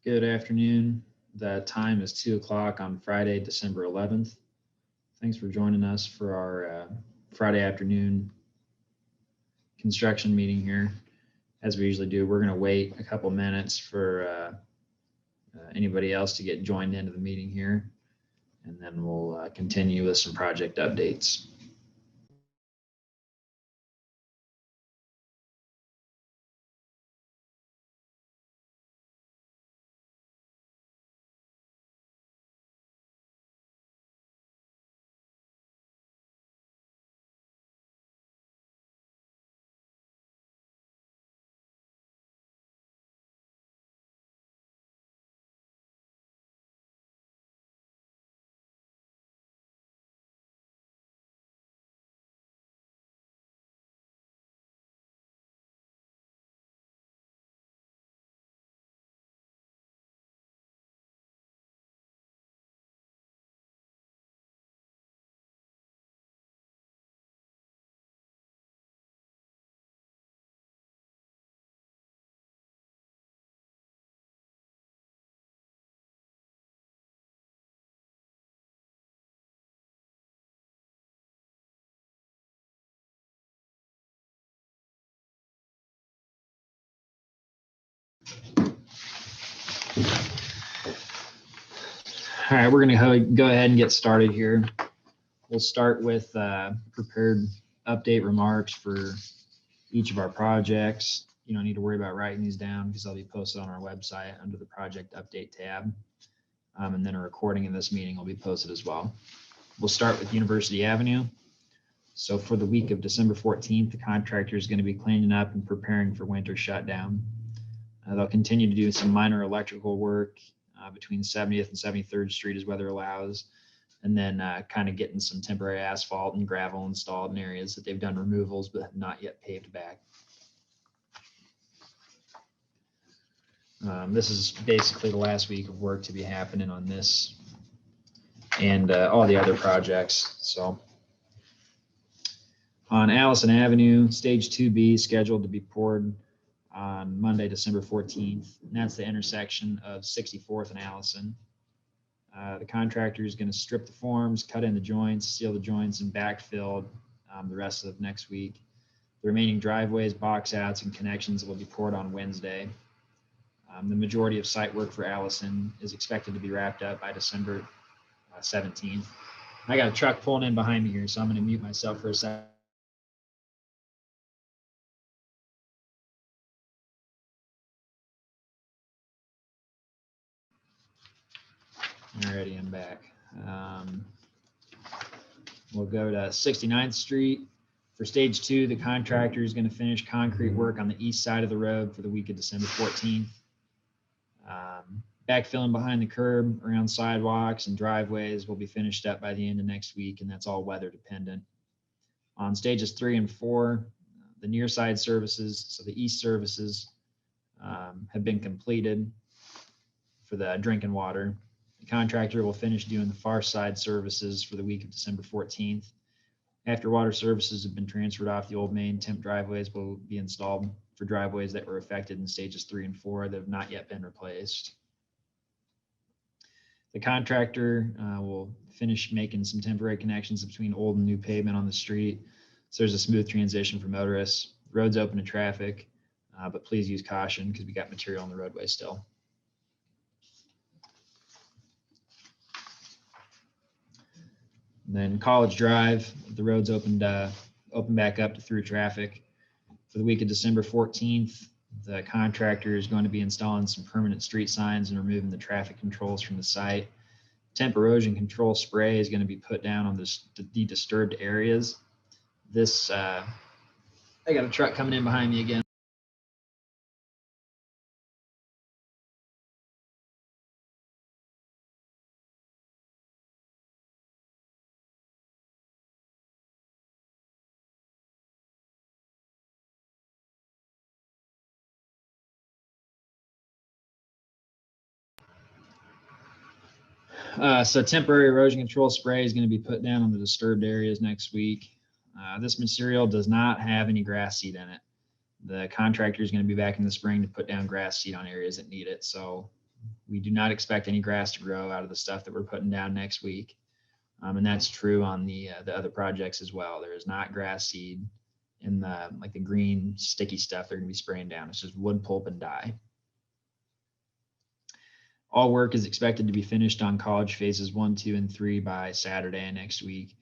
Good afternoon. The time is 2 o'clock on Friday, December 11th. Thanks for joining us for our Friday afternoon construction meeting here. As we usually do, we're going to wait a couple minutes for anybody else to get joined into the meeting here, and then we'll continue with some project updates. All right, we're going to go ahead and get started here. We'll start with prepared update remarks for each of our projects. You don't need to worry about writing these down because they'll be posted on our website under the project update tab. And then a recording of this meeting will be posted as well. We'll start with University Avenue. So for the week of December 14th, the contractor is going to be cleaning up and preparing for winter shutdown. They'll continue to do some minor electrical work between 70th and 73rd Street as weather allows, and then kind of getting some temporary asphalt and gravel installed in areas that they've done removals but have not yet paved back. This is basically the last week of work to be happening on this and all the other projects. So on Allison Avenue, stage 2B is scheduled to be poured on Monday, December 14th, and that's the intersection of 64th and Allison. The contractor is going to strip the forms, cut in the joints, seal the joints, and backfill the rest of next week. The remaining driveways, box outs, and connections will be poured on Wednesday. The majority of site work for Allison is expected to be wrapped up by December 17th. I got a truck pulling in behind me here, so I'm going to mute myself for a second. Alrighty, I'm back. We'll go to 69th Street. For stage 2, the contractor is going to finish concrete work on the east side of the road for the week of December 14th. Backfilling behind the curb, around sidewalks and driveways will be finished up by the end of next week, and that's all weather dependent. On stages 3 and 4, the near side services, so the east services, have been completed for the drinking water. The contractor will finish doing the far side services for the week of December 14th. After water services have been transferred off the old main, temp driveways will be installed for driveways that were affected in stages 3 and 4 that have not yet been replaced. The contractor will finish making some temporary connections between old and new pavement on the street, so there's a smooth transition for motorists. The road's open to traffic, but please use caution because we got material on the roadway still. And then College Drive, the road's open back up to through traffic. For the week of December 14th, the contractor is going to be installing some permanent street signs and removing the traffic controls from the site. Temp erosion control spray is going to be put down on the disturbed areas. This, I got a truck coming in behind me again. So temporary erosion control spray is going to be put down on the disturbed areas next week. This material does not have any grass seed in it. The contractor is going to be back in the spring to put down grass seed on areas that need it. So we do not expect any grass to grow out of the stuff that we're putting down next week. And that's true on the other projects as well. There is not grass seed in the like the green sticky stuff they're going to be spraying down. It's just wood pulp and dye. All work is expected to be finished on college phases 1, 2, and 3 by Saturday next week.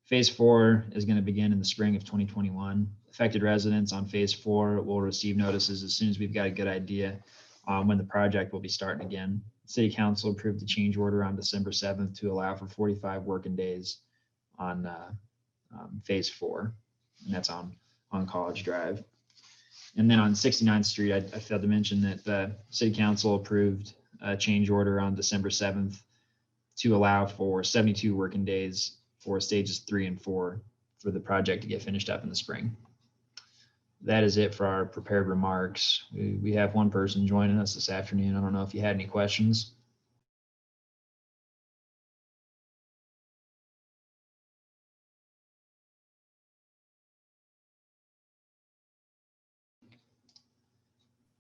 Phase 4 is going to begin in the spring of 2021. Affected residents on phase 4 will receive notices as soon as we've got a good idea when the project will be starting again. City Council approved the change order on December 7th to allow for 45 working days on phase 4, and that's on College Drive. And then on 69th Street, I failed to mention that the City Council approved a change order on December 7th to allow for 72 working days for stages 3 and 4 for the project to get finished up in the spring. That is it for our prepared remarks. We have one person joining us this afternoon. I don't know if you had any questions.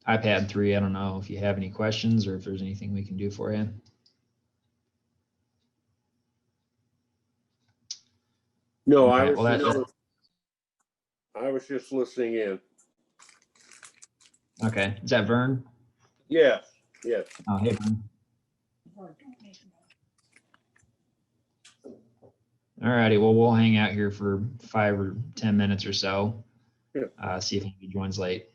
iPad 3, I don't know if you have any questions or if there's anything we can do for you. No, Okay, I was just listening in. Okay, is that Vern? Yes, yes. Oh, hey, Vern. All righty, well, we'll hang out here for 5 or 10 minutes or so. Yeah. See if anybody joins late.